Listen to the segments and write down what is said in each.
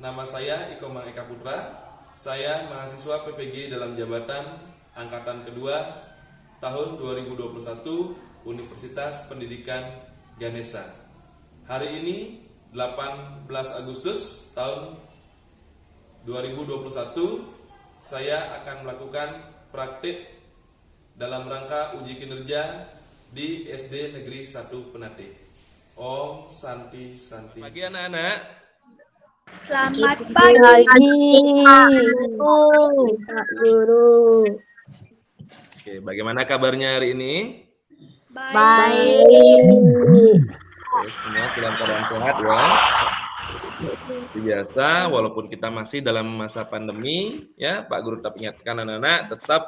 Nama saya Ikoma Eka Putra. Saya mahasiswa PPG dalam jabatan Angkatan Kedua tahun 2021 Universitas Pendidikan Ganesha. Hari ini 18 Agustus tahun 2021 saya akan melakukan praktik dalam rangka uji kinerja di SD Negeri 1 Penate. Om Santi Santi. Pagi anak-anak. Selamat pagi, Pak Guru. Oke, bagaimana kabarnya hari ini? Baik. Oke, semua dalam keadaan sehat ya. Seperti biasa, walaupun kita masih dalam masa pandemi, ya Pak Guru tetap ingatkan anak-anak tetap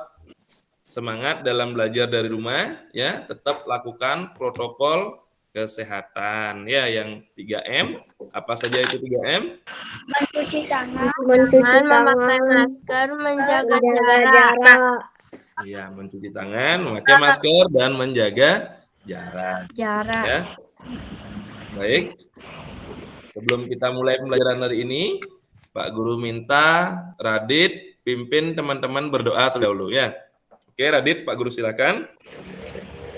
semangat dalam belajar dari rumah, ya tetap lakukan protokol kesehatan, ya yang 3M. Apa saja itu 3M? Mencuci tangan, memakai masker, menjaga jarak. Ya, mencuci tangan, memakai masker dan menjaga jarak. Ya. Baik. Sebelum kita mulai pembelajaran hari ini, Pak Guru minta Radit pimpin teman-teman berdoa terlebih dahulu ya. Oke, Radit, Pak Guru silakan.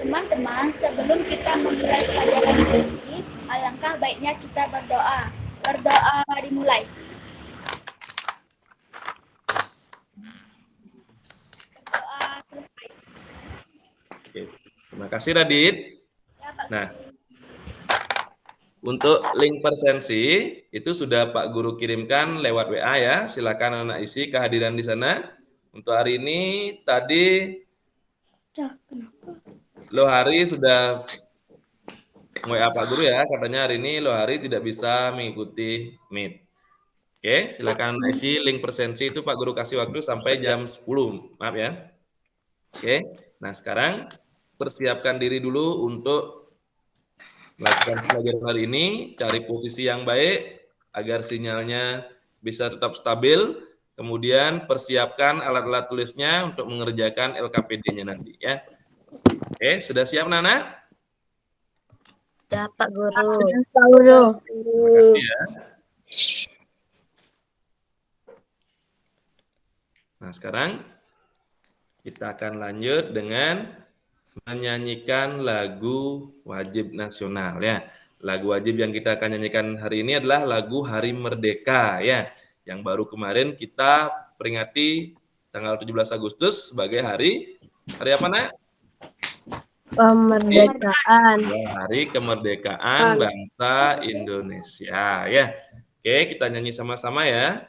Teman-teman, sebelum kita memulai pelajaran ini, alangkah baiknya kita berdoa. Berdoa dimulai. Berdoa selesai. Oke, terima kasih Radit. Ya, Pak. Nah, untuk link presensi itu sudah Pak Guru kirimkan lewat WA ya. Silakan anak isi kehadiran di sana. Untuk hari ini tadi Lohari sudah WA Pak Guru ya. Katanya hari ini Lohari tidak bisa mengikuti Meet. Oke, silakan anak isi link presensi itu Pak Guru kasih waktu sampai jam 10. Maaf ya. Oke. Nah, sekarang persiapkan diri dulu untuk melakukan pelajaran hari ini, cari posisi yang baik agar sinyalnya bisa tetap stabil. Kemudian persiapkan alat-alat tulisnya untuk mengerjakan LKPD-nya nanti ya. Oke, sudah siap Nana? Ya, Pak Guru. Terima kasih ya. Nah, sekarang kita akan lanjut dengan menyanyikan lagu wajib nasional ya. Lagu wajib yang kita akan nyanyikan hari ini adalah lagu Hari Merdeka ya. Yang baru kemarin kita peringati tanggal 17 Agustus sebagai hari apa nak? Kemerdekaan. Ya, Hari Kemerdekaan Bangsa Indonesia ya. Oke, kita nyanyi sama-sama ya.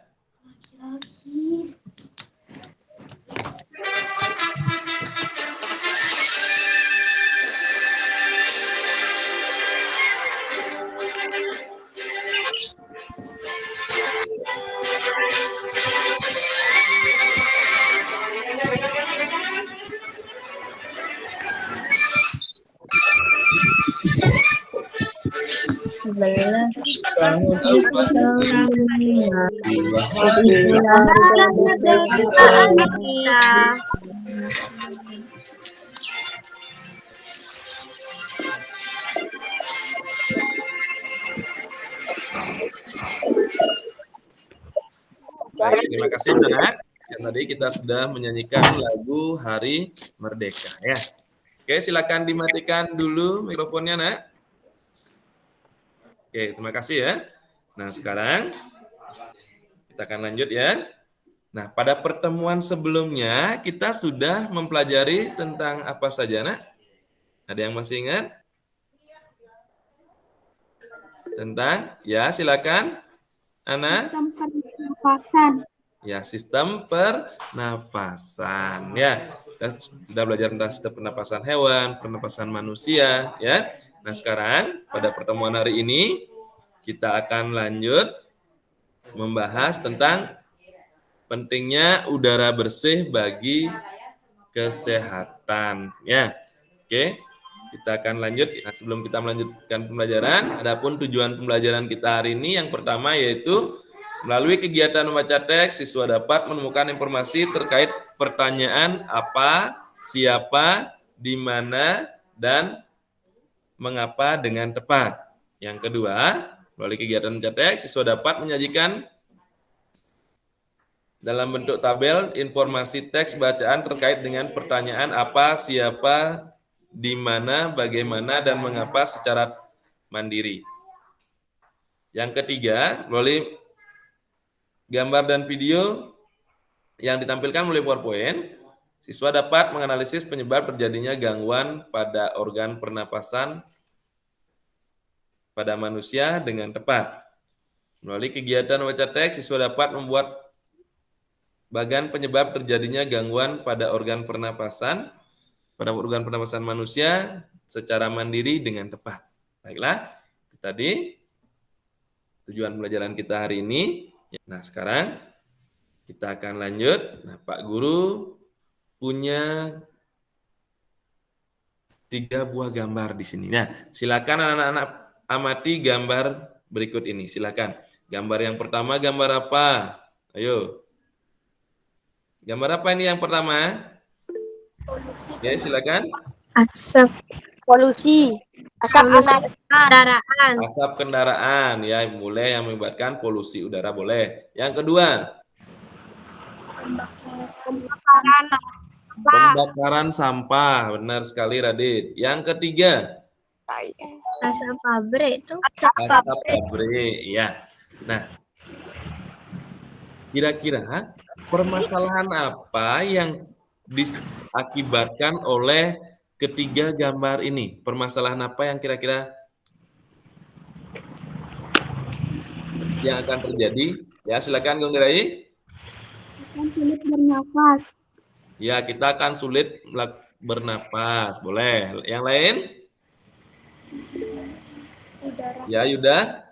Baik, terima kasih Nana. Dan tadi kita sudah menyanyikan lagu Hari Merdeka ya. Oke, silakan dimatikan dulu mikrofonnya, Nak. Oke, terima kasih ya. Nah, sekarang kita akan lanjut ya. Nah, pada pertemuan sebelumnya kita sudah mempelajari tentang apa saja, Nak? Ada yang masih ingat? Tentang, ya silakan. Ana? Sistem pernafasan. Ya, sistem pernafasan. Ya, kita sudah belajar tentang sistem pernafasan hewan, pernafasan manusia. Ya. Nah, sekarang pada pertemuan hari ini kita akan lanjut membahas tentang pentingnya udara bersih bagi kesehatan. Ya, oke. Kita akan lanjut. Nah, sebelum kita melanjutkan pembelajaran, adapun tujuan pembelajaran kita hari ini yang pertama yaitu melalui kegiatan membaca teks, siswa dapat menemukan informasi terkait pertanyaan apa, siapa, di mana, dan mengapa dengan tepat. Yang kedua, melalui kegiatan membaca teks, siswa dapat menyajikan dalam bentuk tabel informasi teks bacaan terkait dengan pertanyaan apa, siapa, di mana, bagaimana, dan mengapa secara mandiri. Yang ketiga, melalui gambar dan video yang ditampilkan melalui PowerPoint, siswa dapat menganalisis penyebab terjadinya gangguan pada organ pernapasan pada manusia dengan tepat. Melalui kegiatan baca teks, siswa dapat membuat bagan penyebab terjadinya gangguan pada organ pernapasan manusia secara mandiri dengan tepat. Baiklah, itu tadi tujuan pelajaran kita hari ini. Nah, sekarang kita akan lanjut. Nah, Pak Guru punya 3 buah gambar di sini. Nah, silakan anak-anak amati gambar berikut ini. Silakan. Gambar yang pertama gambar apa? Ayo. Gambar apa ini yang pertama? Polusi. Ya, silakan. Asap Polusi. kendaraan. Asap kendaraan, ya, mulai yang menyebabkan polusi udara boleh. Yang kedua, pembakaran sampah. Benar sekali, Radit. Yang ketiga, Asap pabrik itu. asap pabrik. Ya. Nah, kira-kira permasalahan apa yang diakibatkan oleh ketiga gambar ini? Permasalahan apa yang kira-kira yang akan terjadi? Ya, silakan Gung Derai. Sulit bernafas. Ya, kita akan sulit bernapas. Boleh. Yang lain? Udara. Ya, Yuda.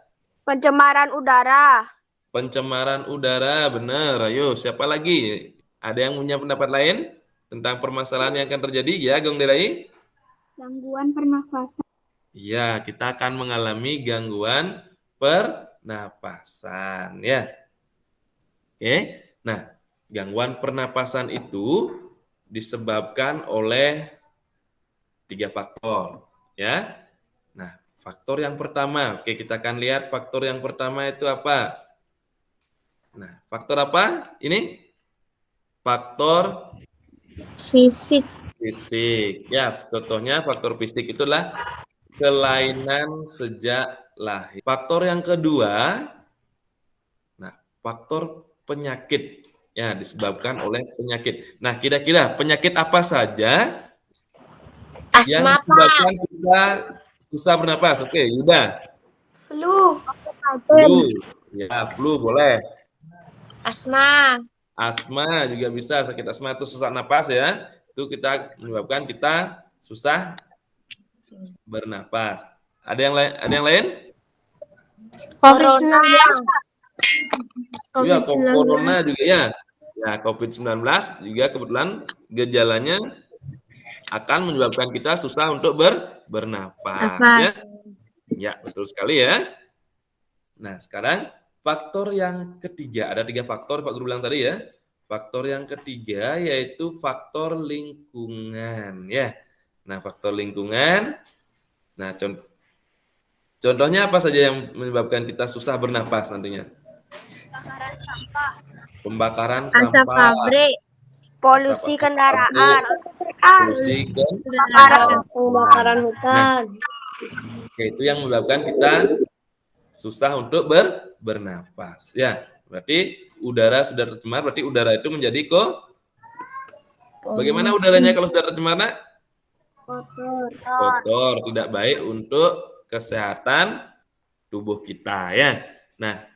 Pencemaran udara. Pencemaran udara, benar. Ayo, siapa lagi? Ada yang punya pendapat lain tentang permasalahan yang akan terjadi? Ya, Gung Derai. Gangguan pernafasan. Ya, kita akan mengalami gangguan pernapasan, ya. Oke. Nah, gangguan pernapasan itu disebabkan oleh 3 faktor, ya. Nah, faktor yang pertama, oke, kita akan lihat faktor yang pertama itu apa? Nah, faktor apa? Ini faktor Fisik. fisik. Ya, contohnya faktor fisik itulah kelainan sejak lahir. Faktor yang kedua, nah, faktor penyakit. Ya, disebabkan oleh penyakit. Nah, kira-kira penyakit apa saja yang menyebabkan kita susah bernapas? Oke, Yuda. Flu. Flu. Ya, flu boleh. Asma. Asma juga bisa, sakit asma itu susah napas ya. Itu kita menyebabkan kita susah bernapas. Ada yang lain? Ada yang lain? COVID-19. Ya, corona juga ya. Ya, COVID-19 juga kebetulan gejalanya akan menyebabkan kita susah untuk bernapas. Ya. Ya, betul sekali ya. Nah, sekarang faktor yang ketiga, ada 3 faktor Pak Guru bilang tadi ya. Faktor yang ketiga yaitu faktor lingkungan ya. Nah, faktor lingkungan. Nah, contohnya apa saja yang menyebabkan kita susah bernapas nantinya? Pembakaran sampah. Pembakaran Asap sampah, pabrik. Polusi asap kendaraan. polusi Kebakaran hutan. Oke, itu yang menyebabkan kita susah untuk bernapas ya. Berarti udara sudah tercemar, berarti udara itu menjadi bagaimana udaranya kalau sudah tercemar, Nak? Kotor, tidak baik untuk kesehatan tubuh kita ya. Nah,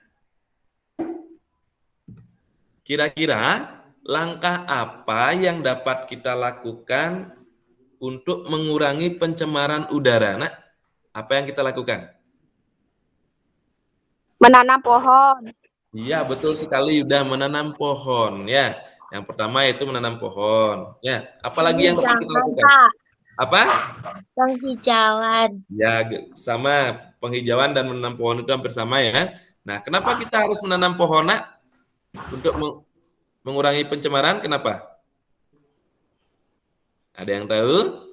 kira-kira langkah apa yang dapat kita lakukan untuk mengurangi pencemaran udara, Nak? Apa yang kita lakukan? Menanam pohon. Iya, betul sekali, Yuda, menanam pohon ya. Yang pertama itu menanam pohon ya. Apalagi yang dapat kita lakukan? Apa? Penghijauan. Ya, sama penghijauan dan menanam pohon itu hampir sama ya. Nah, kenapa kita harus menanam pohon, Nak? Untuk mengurangi pencemaran, kenapa? Ada yang tahu?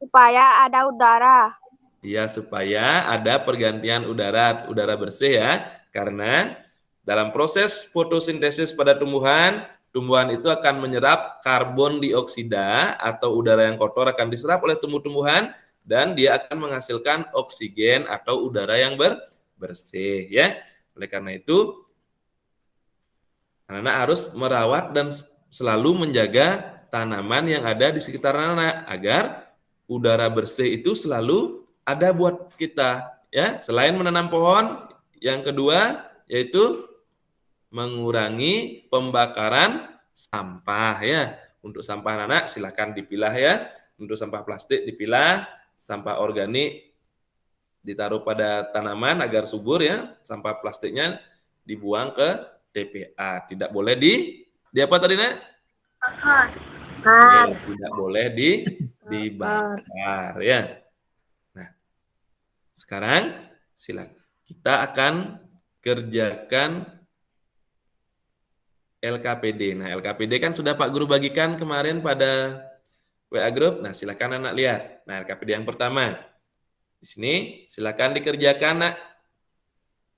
Supaya ada udara. Ya, supaya ada pergantian udara bersih ya. Karena dalam proses fotosintesis pada tumbuhan, tumbuhan itu akan menyerap karbon dioksida atau udara yang kotor akan diserap oleh tumbuh-tumbuhan dan dia akan menghasilkan oksigen atau udara yang bersih ya. Oleh karena itu anak-anak harus merawat dan selalu menjaga tanaman yang ada di sekitar anak-anak agar udara bersih itu selalu ada buat kita ya. Selain menanam pohon, yang kedua yaitu mengurangi pembakaran sampah ya. Untuk sampah anak-anak silakan dipilah ya. Untuk sampah plastik dipilah, sampah organik ditaruh pada tanaman agar subur ya. Sampah plastiknya dibuang ke TPA. Tidak boleh di apa tadi, Nak? Bakar. Tidak boleh dibakar ya. Nah, sekarang silakan kita akan kerjakan LKPD. Nah, LKPD kan sudah Pak Guru bagikan kemarin pada WA Group. Nah, silakan anak lihat. Nah, LKPD yang pertama. Di sini silakan dikerjakan, Nak.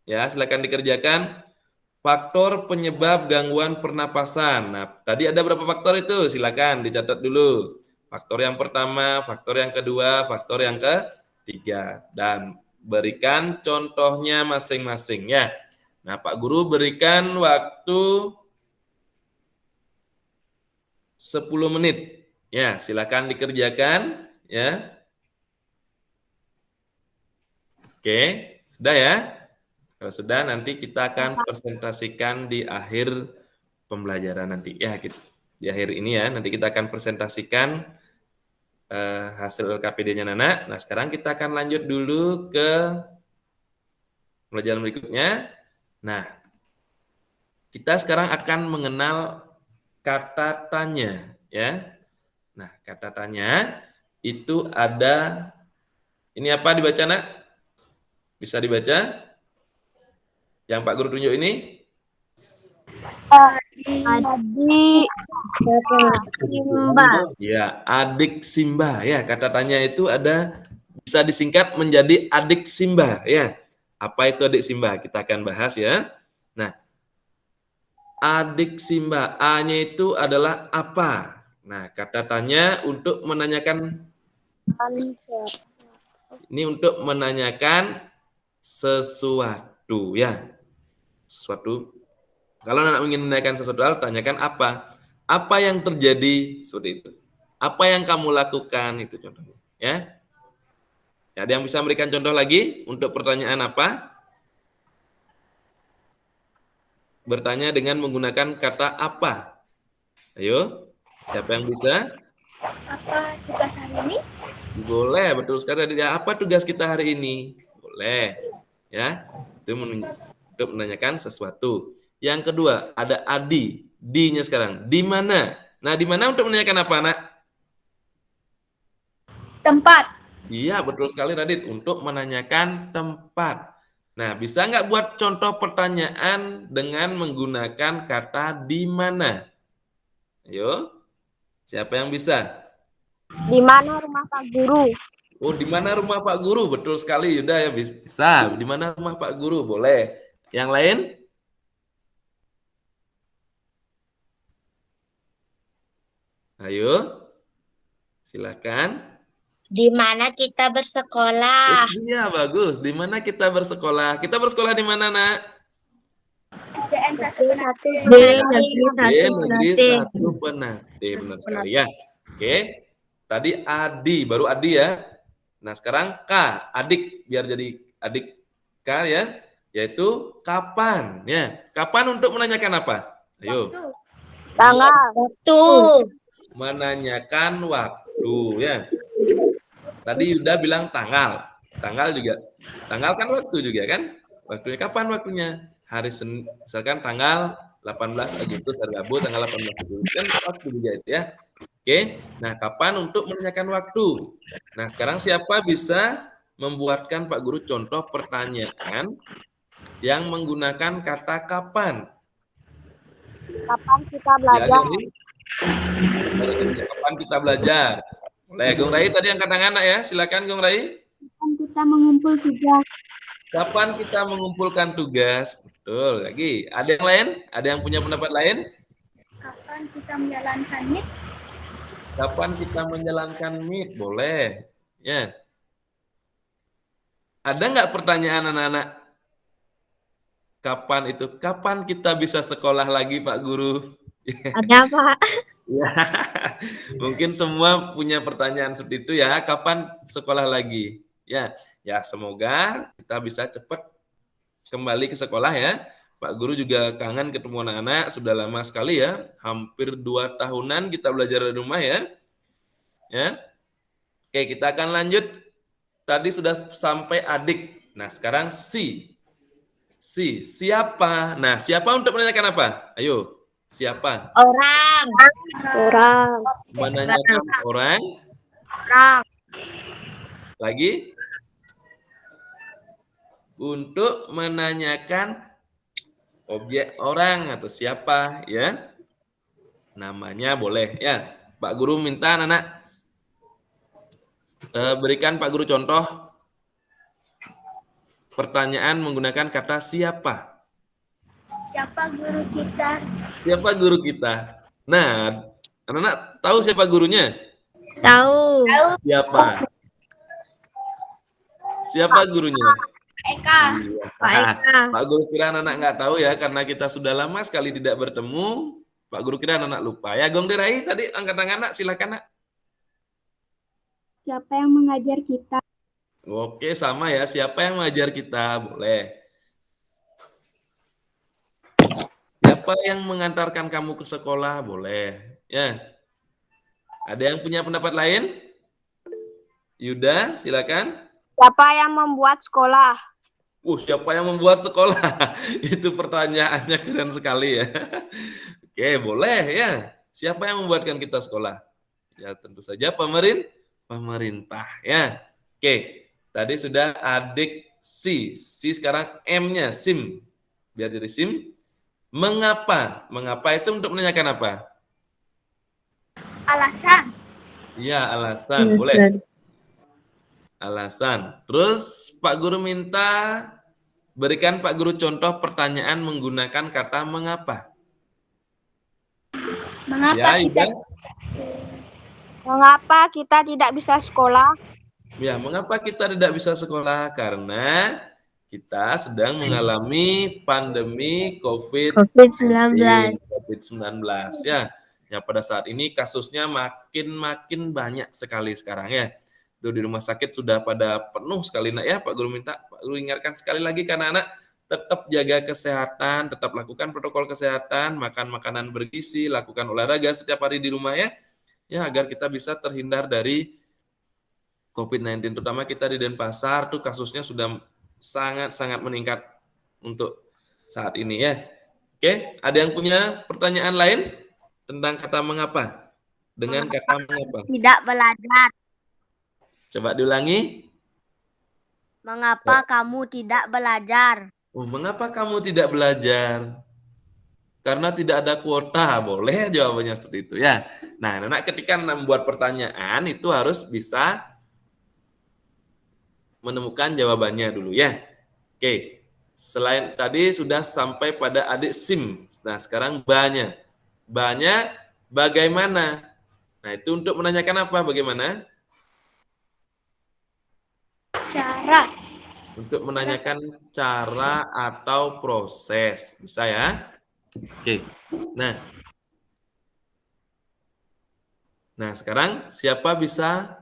Ya, silakan dikerjakan. Faktor penyebab gangguan pernapasan. Nah, tadi ada berapa faktor itu? Silakan dicatat dulu. Faktor yang pertama, faktor yang kedua, faktor yang ketiga. Dan berikan contohnya masing-masing ya. Nah, Pak Guru berikan waktu 10 menit. Ya, silakan dikerjakan ya. Oke, sudah ya? Kalau sudah nanti kita akan presentasikan di akhir pembelajaran nanti ya. Di akhir ini ya, nanti kita akan presentasikan hasil LKPD-nya Nana. Nah, sekarang kita akan lanjut dulu ke pembelajaran berikutnya. Nah, kita sekarang akan mengenal kata tanya ya. Nah, kata tanya itu ada, ini apa dibaca, Nak? Bisa dibaca? Yang Pak Guru tunjuk ini? Adik Simba. Ya, adik Simba ya. Kata tanya itu ada, bisa disingkat menjadi adik Simba ya. Apa itu adik Simba? Kita akan bahas ya. Nah, adik Simba, A-nya itu adalah apa? Nah, kata tanya untuk menanyakan, ini untuk menanyakan sesuatu ya. Sesuatu. Kalau anak ingin menanyakan sesuatu hal, tanyakan apa? Apa yang terjadi? Seperti itu. Apa yang kamu lakukan? Itu contohnya. Ya. Ada yang bisa memberikan contoh lagi untuk pertanyaan apa? Bertanya dengan menggunakan kata apa? Ayo, siapa yang bisa? Apa tugas hari ini? Boleh, betul sekali. Apa tugas kita hari ini? Boleh. Ya, itu untuk menanyakan sesuatu. Yang kedua, ada Adi. D-nya sekarang. Di mana? Nah, di mana untuk menanyakan apa, Nak? Tempat. Iya, betul sekali, Radit. Untuk menanyakan tempat. Nah, bisa nggak buat contoh pertanyaan dengan menggunakan kata di mana? Ayo, siapa yang bisa? Di mana rumah Pak Guru? Oh, di mana rumah Pak Guru? Betul sekali, Yuda ya bisa. Di mana rumah Pak Guru? Boleh. Yang lain? Ayo, silakan. Di mana kita bersekolah? Iya, bagus. Di mana kita bersekolah? Kita bersekolah di mana, Nak? SDN 1 Di Negeri 1 Penate. Benar sekali ya. Oke. Tadi Adi, baru Adi ya. Nah, sekarang K, adik, biar jadi adik K ya, yaitu kapan ya. Kapan untuk menanyakan apa? Ayo. Tanggal. Waktu. Menanyakan waktu ya. Tadi Yuda bilang tanggal. Tanggal juga. Tanggal kan waktu juga kan? Waktunya kapan waktunya? Hari Senin, misalkan tanggal 18 Agustus hari Rabu, tanggal 18 Agustus kan waktu juga itu ya. Oke. Nah, kapan untuk menanyakan waktu? Nah, sekarang siapa bisa membuatkan Pak Guru contoh pertanyaan yang menggunakan kata kapan? Kapan kita belajar? Kapan kita belajar? Boleh, Gung Rai tadi angkat tangan, Nak ya. Silakan Gung Rai. Kapan kita mengumpul tugas? Kapan kita mengumpulkan tugas? Betul. Lagi, ada yang lain? Ada yang punya pendapat lain? Kapan kita menjalankan MIT? Kapan kita menjalankan MIT? Boleh. Ya. Ada nggak pertanyaan anak-anak? Kapan itu? Kapan kita bisa sekolah lagi, Pak Guru? Ada, Pak. Ya, mungkin semua punya pertanyaan seperti itu ya. Kapan sekolah lagi? Ya, ya semoga kita bisa cepat kembali ke sekolah ya. Pak Guru juga kangen ketemu anak-anak. Sudah lama sekali ya. Hampir 2 tahunan kita belajar di rumah ya. Ya. Oke, kita akan lanjut. Tadi sudah sampai adik. Nah, sekarang si. Siapa? Nah, siapa untuk menanyakan apa? Ayo, siapa? Orang. Menanyakan orang. Lagi? Untuk menanyakan objek orang atau siapa ya. Namanya boleh ya. Pak Guru minta anak-anak berikan Pak Guru contoh pertanyaan menggunakan kata siapa. Siapa guru kita? Siapa guru kita? Nah, anak-anak tahu siapa gurunya? Tahu. Siapa? Siapa gurunya? Eka. Iya. Pak Eka. Pak Guru kira anak-anak nggak tahu ya, karena kita sudah lama sekali tidak bertemu. Pak Guru kira anak-anak lupa. Ya, Gong Derai tadi angkat tangan, Nak. Silakan, Nak. Siapa yang mengajar kita? Oke, sama ya. Siapa yang mengajar kita? Boleh. Siapa yang mengantarkan kamu ke sekolah? Boleh. Ya. Ada yang punya pendapat lain? Yuda, silakan. Siapa yang membuat sekolah? Siapa yang membuat sekolah? Itu pertanyaannya keren sekali ya. Oke, boleh ya. Siapa yang membuatkan kita sekolah? Ya, tentu saja pemerintah ya. Oke. Tadi sudah adik si sekarang M-nya, SIM. Biar jadi SIM. Mengapa? Mengapa itu untuk menanyakan apa? Alasan. Iya, alasan. Boleh. Alasan. Terus Pak Guru minta berikan Pak Guru contoh pertanyaan menggunakan kata mengapa. Mengapa Ya, kita? Mengapa kita tidak bisa sekolah? Ya, mengapa kita tidak bisa sekolah? Karena kita sedang mengalami pandemi COVID-19 ya. Ya, pada saat ini kasusnya makin banyak sekali sekarang ya. Itu di rumah sakit sudah pada penuh sekali Nak ya. Pak Guru minta Pak Guru ingatkan sekali lagi karena anak tetap jaga kesehatan, tetap lakukan protokol kesehatan, makan makanan bergizi, lakukan olahraga setiap hari di rumah ya. Ya, agar kita bisa terhindar dari COVID-19, terutama kita di Denpasar tuh kasusnya sudah sangat meningkat untuk saat ini ya. Oke, ada yang punya pertanyaan lain tentang kata mengapa? Dengan kata mengapa? Tidak belajar. Coba diulangi. Mengapa kamu tidak belajar? Mengapa kamu tidak belajar? Karena tidak ada kuota, boleh jawabannya seperti itu ya. Nah, anak ketika membuat pertanyaan itu harus bisa menemukan jawabannya dulu ya. Oke, selain tadi sudah sampai pada adik SIM. Nah, sekarang banyak bagaimana? Nah, itu untuk menanyakan apa? Bagaimana? Cara. Untuk menanyakan cara atau proses. Bisa ya? Oke. Nah, sekarang siapa bisa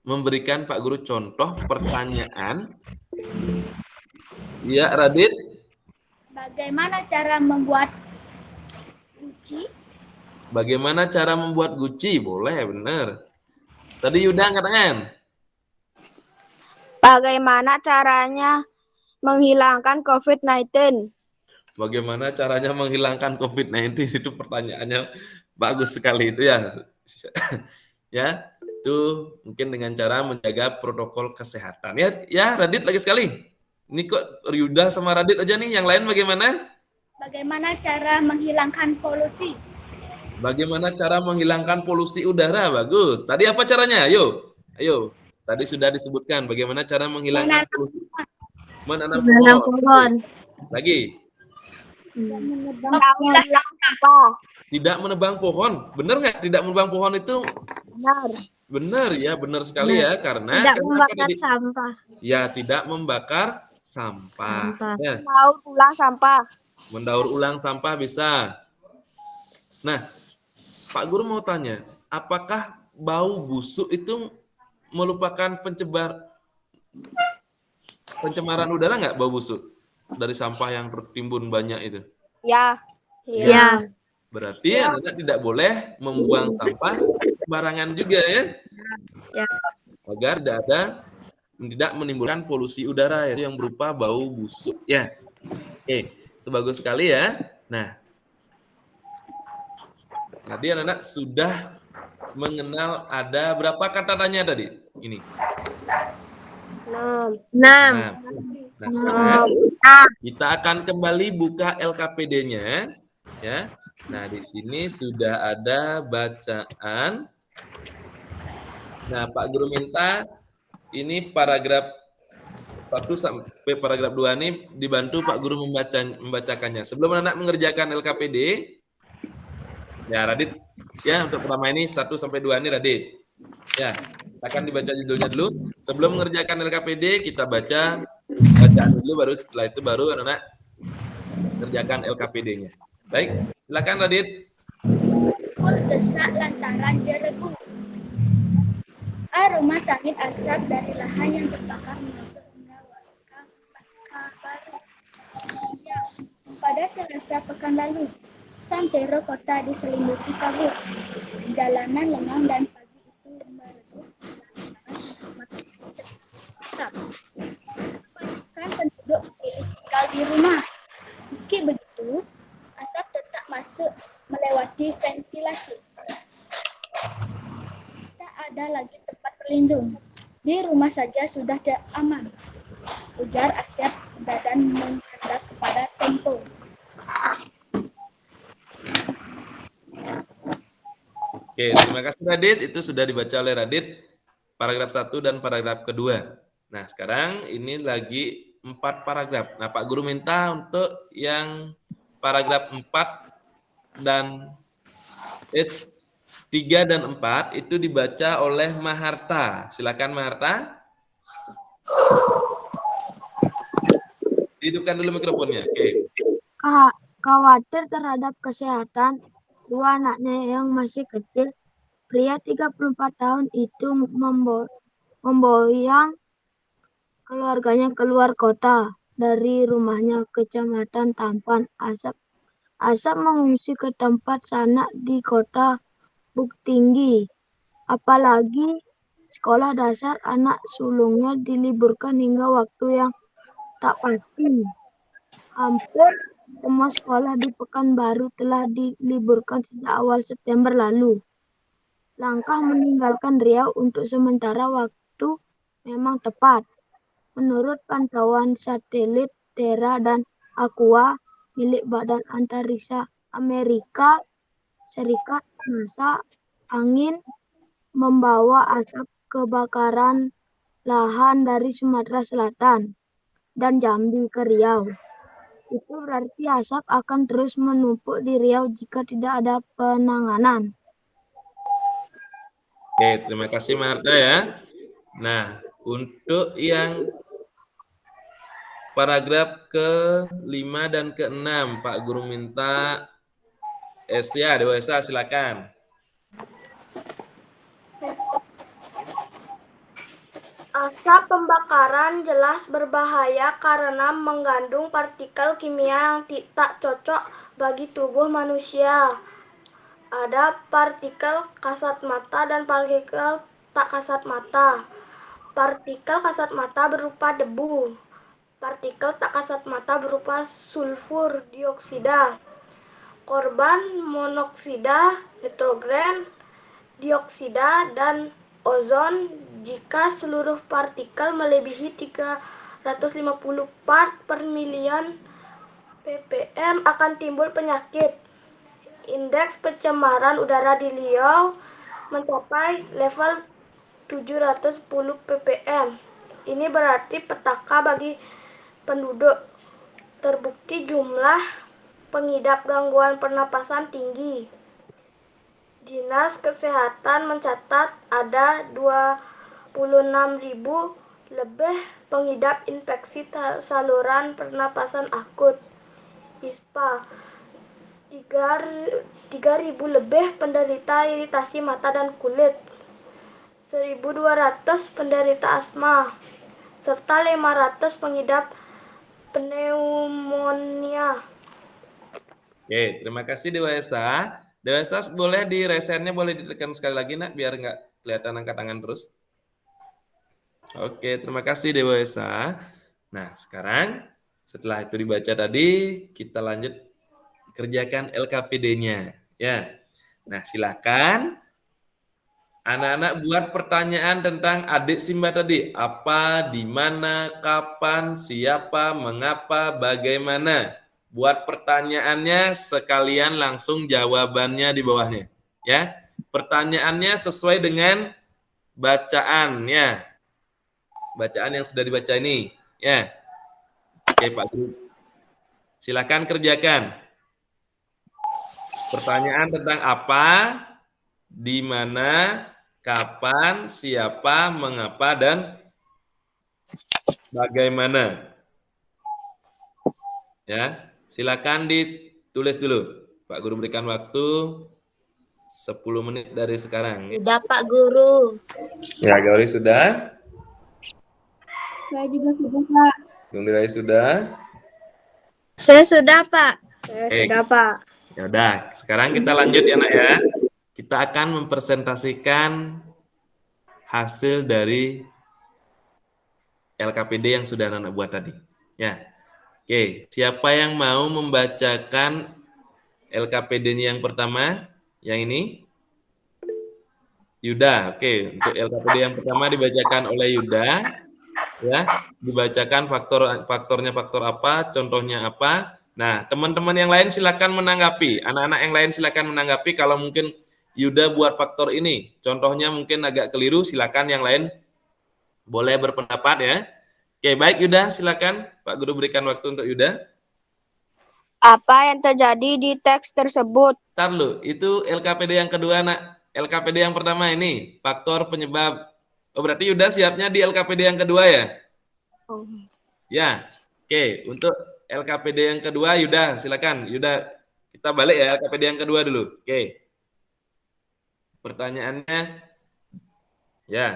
memberikan Pak Guru contoh pertanyaan? Iya, Radit. Bagaimana cara membuat guci? Bagaimana cara membuat guci? Boleh, benar. Tadi Yuda angkat tangan. Bagaimana caranya menghilangkan COVID-19? Bagaimana caranya menghilangkan COVID-19? Itu pertanyaannya bagus sekali itu ya. Ya, itu mungkin dengan cara menjaga protokol kesehatan. Ya, Radit lagi sekali. Ini kok Yuda sama Radit aja nih, yang lain bagaimana? Bagaimana cara menghilangkan polusi? Bagaimana cara menghilangkan polusi udara? Bagus. Tadi apa caranya? Ayo. Tadi sudah disebutkan bagaimana cara menghilangkan polusi. Menanam pohon. Lagi. Mendaur ulang sampah. Tidak menebang pohon. Benar nggak? Tidak menebang pohon itu Benar. benar ya, benar sekali ya. Karena Tidak kenapa membakar tadi? sampah. Ya, tidak membakar sampah. Ya, Mendaur ulang sampah. mendaur ulang sampah bisa. Nah, Pak Guru mau tanya, apakah bau busuk itu merupakan pencemaran udara nggak, bau busuk dari sampah yang tertimbun banyak itu? Ya. Ya. Berarti anak-anak tidak boleh membuang sampah sembarangan juga ya. Ya. Agar tidak menimbulkan polusi udara yaitu yang berupa bau busuk ya. Oke, itu bagus sekali ya. Nah, tadi anak-anak sudah mengenal ada berapa kata tanya tadi? Ini. 6. Nah, sekarang kita akan kembali buka LKPD-nya ya. Nah, di sini sudah ada bacaan. Nah, Pak Guru minta ini paragraf 1 sampai paragraf 2 ini dibantu Pak Guru membacakannya. Sebelum anak mengerjakan LKPD, ya Radit, ya untuk pertama ini 1 sampai 2 ini Radit. Ya, akan dibaca judulnya dulu. Sebelum mengerjakan LKPD, kita baca bacaan dulu, baru setelah itu baru anak-anak kerjakan LKPD-nya. Baik, silakan Radit. Pukul desak lantaran jerebu. Aroma sangit asap dari lahan yang terbakar menusuk hingga warga Baru. Ya, pada Selasa pekan lalu, santero kota diselimuti kabut. Jalanan lengang dan pagi itu kebanyakan penduduk memilih tinggal di rumah. Meski begitu, asap tetap masuk melewati ventilasi. Tak ada lagi tempat berlindung. Di rumah saja sudah tidak aman, ujar Asyaf dan menghadap kepada Tempo. Oke, terima kasih Radit. Itu sudah dibaca oleh Radit paragraf 1 dan paragraf kedua. Nah, sekarang ini lagi 4 paragraf. Nah, Pak Guru minta untuk yang paragraf 4 dan 3 dan 4 itu dibaca oleh Maharta. Silakan Maharta. Hidupkan dulu mikrofonnya. Oke. Khawatir terhadap kesehatan dua anaknya yang masih kecil, pria 34 tahun itu memboyang keluarganya keluar kota dari rumahnya Kecamatan Tampan. Asap mengungsi ke tempat sanak di kota Buktinggi. Apalagi sekolah dasar anak sulungnya diliburkan hingga waktu yang tak pasti. Hampir semua sekolah di Pekanbaru telah diliburkan sejak awal September lalu. Langkah meninggalkan Riau untuk sementara waktu memang tepat. Menurut pantauan satelit Terra dan Aqua milik Badan Antariksa Amerika Serikat NASA, angin membawa asap kebakaran lahan dari Sumatera Selatan dan Jambi ke Riau. Itu berarti asap akan terus menumpuk di Riau jika tidak ada penanganan. Oke, terima kasih Marta ya. Nah, untuk yang paragraf ke-5 dan ke-6, Pak Guru minta Esya, Dewasa, silakan. Asap pembakaran jelas berbahaya karena mengandung partikel kimia yang tidak cocok bagi tubuh manusia. Ada partikel kasat mata dan partikel tak kasat mata. Partikel kasat mata berupa debu. Partikel tak kasat mata berupa sulfur dioksida, karbon monoksida, nitrogen, dioksida, dan ozon. Jika seluruh partikel melebihi 350 part per milion ppm akan timbul penyakit. Indeks pencemaran udara di Riau mencapai level 710 ppm. Ini berarti petaka bagi penduduk. terbukti jumlah pengidap gangguan pernapasan tinggi. Dinas Kesehatan mencatat ada 26.000 lebih pengidap infeksi saluran pernapasan akut (ISPA), 3.000 lebih penderita iritasi mata dan kulit, 1.200 penderita asma, serta 500 pengidap pneumonia. Oke, terima kasih Dewa Esa. Dewa Esa boleh di resennya boleh ditekan sekali lagi nak biar nggak kelihatan angkat tangan terus. Oke, terima kasih Dewa Esa. Nah, sekarang setelah itu dibaca tadi, kita lanjut kerjakan LKPD-nya. Ya. Nah, silakan anak-anak buat pertanyaan tentang adik Simba tadi. Apa, di mana, kapan, siapa, mengapa, bagaimana. Buat pertanyaannya sekalian langsung jawabannya di bawahnya. Ya. Pertanyaannya sesuai dengan bacaan ya. Bacaan yang sudah dibaca ini. Ya. Oke, Pak Guru. Silakan kerjakan. Pertanyaan tentang apa, di mana, kapan, siapa, mengapa, dan bagaimana. Ya, silakan ditulis dulu. Pak Guru berikan waktu 10 menit dari sekarang. Sudah Pak Guru. Ya, Gauri sudah. Saya juga sudah Pak. Bung Dirai sudah. Saya sudah Pak. Saya Baik. sudah, Pak. Ya udah, sekarang kita lanjut ya nak ya. Kita akan mempresentasikan hasil dari LKPD yang sudah anak buat tadi. Ya. Oke, siapa yang mau membacakan LKPD-nya yang pertama? Yang ini? Yuda. Oke, untuk LKPD yang pertama dibacakan oleh Yuda. Ya, dibacakan faktornya faktor apa, contohnya apa. Nah, teman-teman yang lain silakan menanggapi. Anak-anak yang lain silakan menanggapi kalau mungkin Yuda buat faktor ini. Contohnya mungkin agak keliru, silakan yang lain boleh berpendapat ya. Oke, baik Yuda, silakan. Pak Guru berikan waktu untuk Yuda. Apa yang terjadi di teks tersebut? Ntar lu, itu LKPD yang kedua, nak. LKPD yang pertama ini, faktor penyebab. Oh, berarti Yuda siapnya di LKPD yang kedua ya? Ya, oke. Untuk LKPD yang kedua, Yuda, silakan. Yuda, kita balik ya LKPD yang kedua dulu. Oke. Pertanyaannya, ya.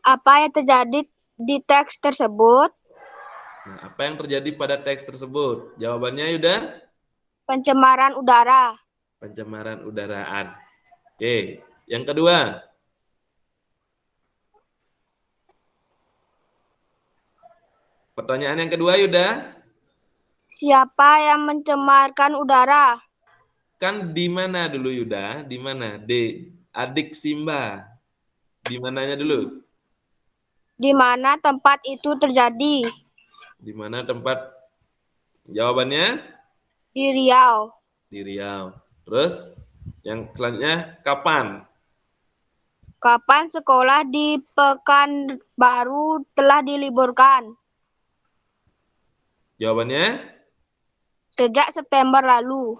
Apa yang terjadi di teks tersebut? Nah, apa yang terjadi pada teks tersebut? Jawabannya, Yuda? Pencemaran udara. Pencemaran udaraan. Oke. Yang kedua. Pertanyaan yang kedua, Yuda. Siapa yang mencemarkan udara? Kan di mana dulu, Yuda? Di mana? Adik Simba. Di mananya dulu? Di mana tempat itu terjadi? Di mana tempat? Jawabannya? Di Riau. Di Riau. Terus yang selanjutnya kapan? Kapan sekolah di Pekanbaru telah diliburkan? Jawabannya? Sejak September lalu.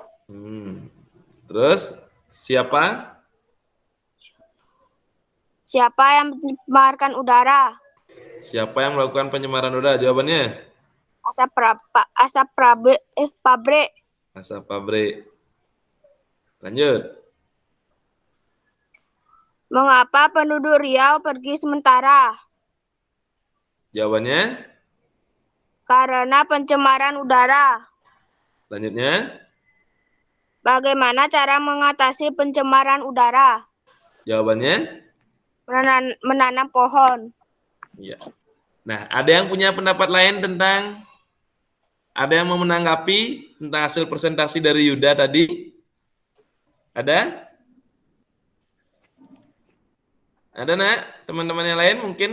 Terus siapa? Siapa yang mencemarkan udara? Siapa yang melakukan pencemaran udara? Jawabannya? Asap pabrik. Asap pabrik. Lanjut. Mengapa penduduk Riau pergi sementara? Jawabannya? Karena pencemaran udara. Selanjutnya? Bagaimana cara mengatasi pencemaran udara? Jawabannya? Menanam pohon. Iya. Nah, ada yang punya pendapat lain tentang, ada yang mau menanggapi tentang hasil presentasi dari Yuda tadi? Ada? Ada, nak? Teman-teman yang lain mungkin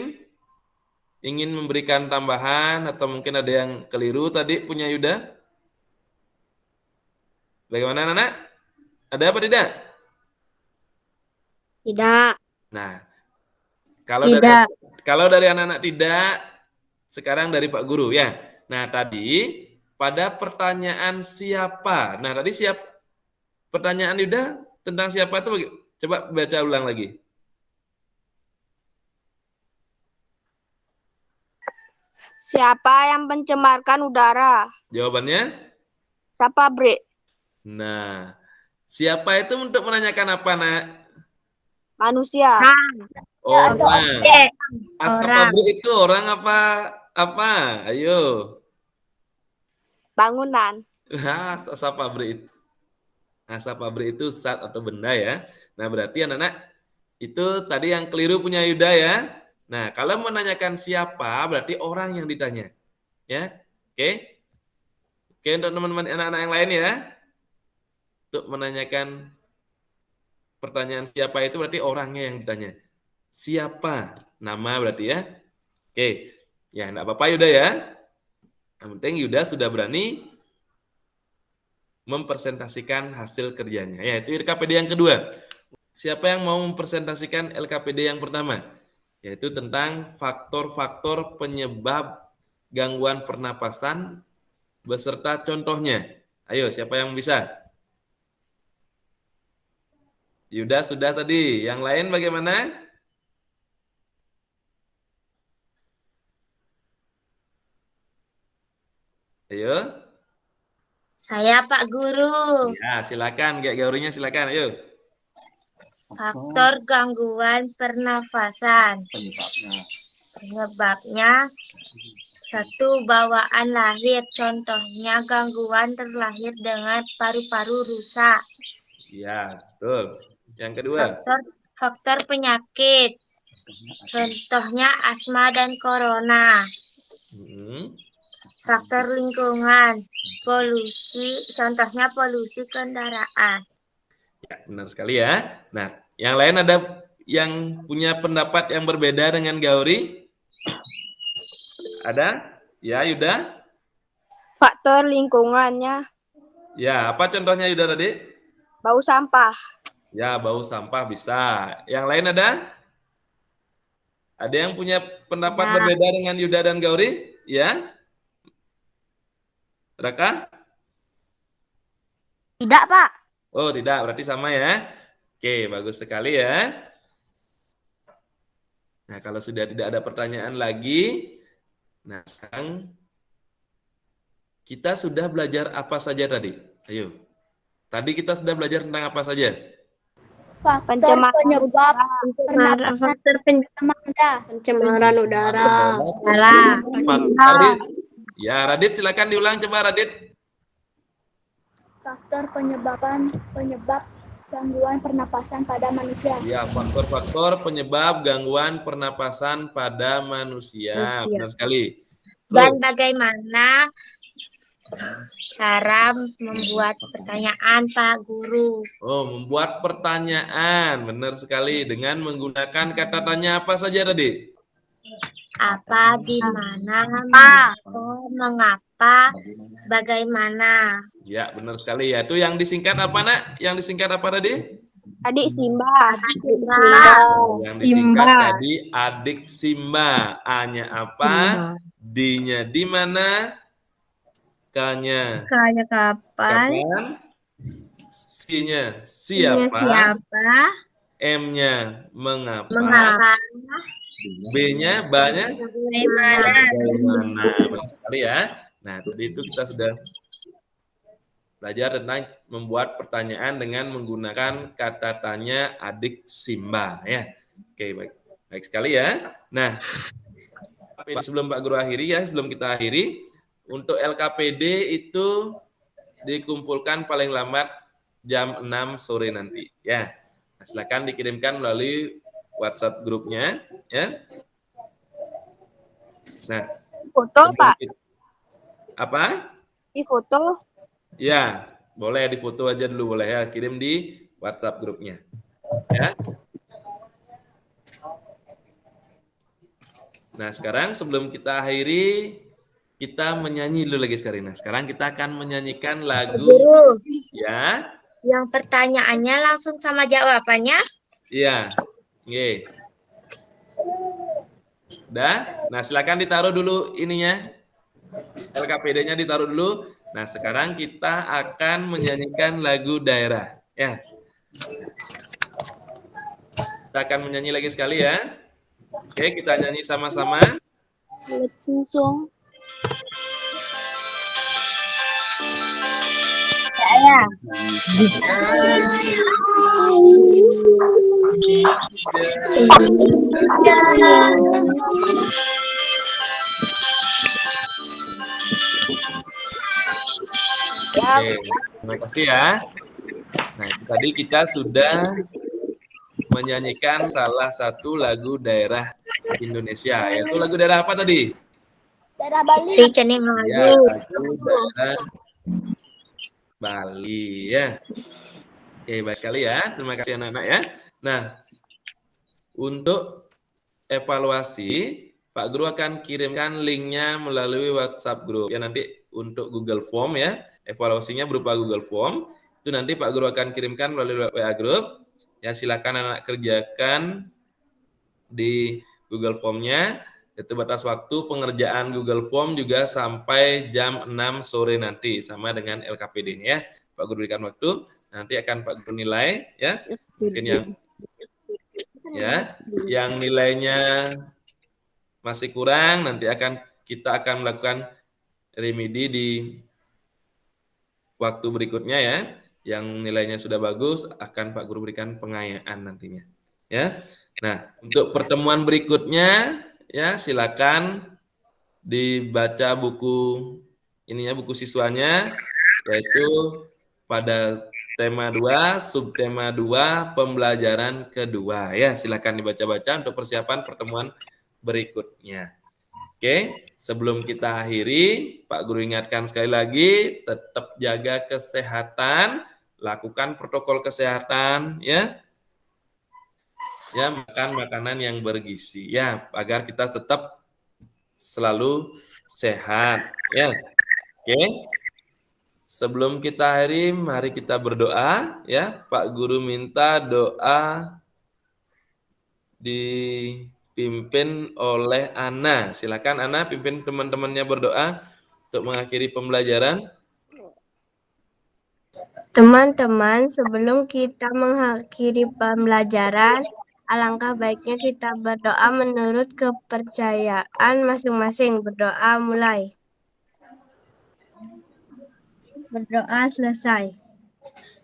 ingin memberikan tambahan atau mungkin ada yang keliru tadi punya Yuda? Bagaimana, Nana? Ada apa tidak? Tidak. Nah, kalau Tidak. dari anak-anak tidak, sekarang dari Pak Guru ya. Nah, tadi pada pertanyaan siapa. Nah, tadi pertanyaan Yuda tentang siapa itu coba baca ulang lagi. Siapa yang mencemarkan udara? Jawabannya? Siapa, Bre? Nah, siapa itu untuk menanyakan apa, Nak? Manusia. Orang. Asap Orang. pabrik itu orang apa? Ayo. Bangunan. Nah, asap pabrik. Asap pabrik itu zat atau benda ya. Nah, berarti anak-anak itu tadi yang keliru punya Yuda ya. Nah, kalau menanyakan siapa berarti orang yang ditanya. Ya. Oke. Oke, untuk teman-teman anak-anak yang lain ya. Untuk menanyakan pertanyaan siapa itu berarti orangnya yang ditanya. Siapa? Nama berarti ya. Oke. Ya, enggak apa-apa Yuda ya. Yang penting Yuda sudah berani mempresentasikan hasil kerjanya. Ya, itu LKPD yang kedua. Siapa yang mau mempresentasikan LKPD yang pertama? Yaitu tentang faktor-faktor penyebab gangguan pernapasan beserta contohnya. Ayo, siapa yang bisa? Yuda sudah tadi. Yang lain bagaimana? Ayo. Saya Pak Guru. Ya, silakan. Gaurinya silakan. Ayo. Faktor gangguan pernafasan. Penyebabnya 1. Bawaan lahir. Contohnya gangguan terlahir dengan paru-paru rusak. Ya, betul. Yang kedua. Faktor penyakit. Contohnya asma dan corona. Faktor lingkungan. Polusi. Contohnya polusi kendaraan. Ya, benar sekali ya. Nah, yang lain ada yang punya pendapat yang berbeda dengan Gauri? Ada? Ya, Yuda? Faktor lingkungannya. Ya, apa contohnya Yuda tadi? Bau sampah. Ya, bau sampah bisa. Yang lain ada? Ada yang punya pendapat berbeda dengan Yuda dan Gauri? Ya? Raka? Tidak, Pak. Oh, tidak. Berarti sama ya. Oke, bagus sekali ya. Nah, kalau sudah tidak ada pertanyaan lagi, nah sekarang kita sudah belajar apa saja tadi? Ayo. Tadi kita sudah belajar tentang apa saja? Faktor penyebab pernapasan pencemaran udara. Radit. Ya, Radit silakan diulang coba Radit. Faktor penyebab gangguan pernapasan pada manusia. Ya, faktor-faktor penyebab gangguan pernapasan pada manusia. Benar sekali. Dan bagaimana cara membuat pertanyaan, Pak Guru? Oh, membuat pertanyaan. Benar sekali. Dengan menggunakan kata tanya apa saja tadi? Apa, di mana, mengapa, bagaimana. Ya, benar sekali. Ya, itu yang disingkat apa, Nak? Yang disingkat apa tadi? Adik Simba. Yang disingkat tadi adik Simba. A-nya apa? D-nya di mana? K-nya kapan? C-nya siapa? M-nya mengapa? B-nya bagaimana? Benar sekali ya. Nah, tadi itu kita sudah belajar tentang membuat pertanyaan dengan menggunakan kata tanya adik Simba ya. Oke, baik sekali ya. Nah, sebelum Pak Guru akhiri ya, sebelum kita akhiri, untuk LKPD itu dikumpulkan paling lambat jam 6 sore nanti ya. Nah, silakan dikirimkan melalui WhatsApp grupnya ya. Nah, foto, Pak. Apa? Di foto. Ya, boleh difoto aja dulu boleh ya, kirim di WhatsApp grupnya. Ya. Nah, sekarang sebelum kita akhiri, kita menyanyi dulu lagi sekarang. Nah, sekarang kita akan menyanyikan lagu. Guru. Ya. Yang pertanyaannya langsung sama jawabannya? Iya. Oke. Udah? Nah, silakan ditaruh dulu ininya. LKPD-nya ditaruh dulu. Nah, sekarang kita akan menyanyikan lagu daerah. Ya, kita akan menyanyi lagi sekali ya. Oke, kita nyanyi sama-sama. Let's sing song. Ya. Oke, terima kasih ya. Nah, tadi kita sudah menyanyikan salah satu lagu daerah Indonesia, yaitu lagu daerah apa tadi? Daerah Bali. Ya, lagu daerah Bali ya. Oke, baik sekali ya. Terima kasih anak-anak ya. Nah, untuk evaluasi, Pak Guru akan kirimkan linknya melalui WhatsApp Group. Ya, nanti untuk Google Form ya, evaluasinya berupa Google Form. Itu nanti Pak Guru akan kirimkan melalui WA Group. Ya, silakan anak kerjakan di Google Form-nya. Itu batas waktu pengerjaan Google Form juga sampai jam 6 sore nanti, sama dengan LKPD-nya ya. Pak Guru berikan waktu, nanti akan Pak Guru nilai ya. Mungkin yang nilainya masih kurang, nanti kita akan melakukan remedi di waktu berikutnya ya. Yang nilainya sudah bagus akan Pak Guru berikan pengayaan nantinya. Ya. Nah, untuk pertemuan berikutnya ya silakan dibaca buku siswanya, yaitu pada tema 2, subtema 2, pembelajaran kedua. Ya, silakan dibaca-baca untuk persiapan pertemuan berikutnya. Oke, sebelum kita akhiri, Pak Guru ingatkan sekali lagi, tetap jaga kesehatan, lakukan protokol kesehatan, ya. Ya, makan makanan yang bergizi, ya, agar kita tetap selalu sehat, ya. Oke. Sebelum kita akhiri, mari kita berdoa, ya. Pak Guru minta doa dipimpin oleh Ana. Silakan Ana pimpin teman-temannya berdoa untuk mengakhiri pembelajaran. Teman-teman, sebelum kita mengakhiri pembelajaran, alangkah baiknya kita berdoa menurut kepercayaan masing-masing. Berdoa mulai. Berdoa selesai.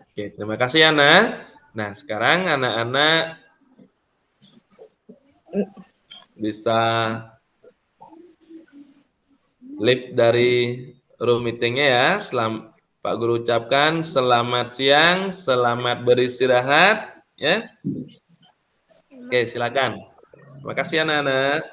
Oke, terima kasih Ana. Nah, sekarang anak-anak bisa live dari room meetingnya ya. Pak Guru ucapkan selamat siang, selamat beristirahat, ya. Oke, silakan. Terima kasih anak-anak.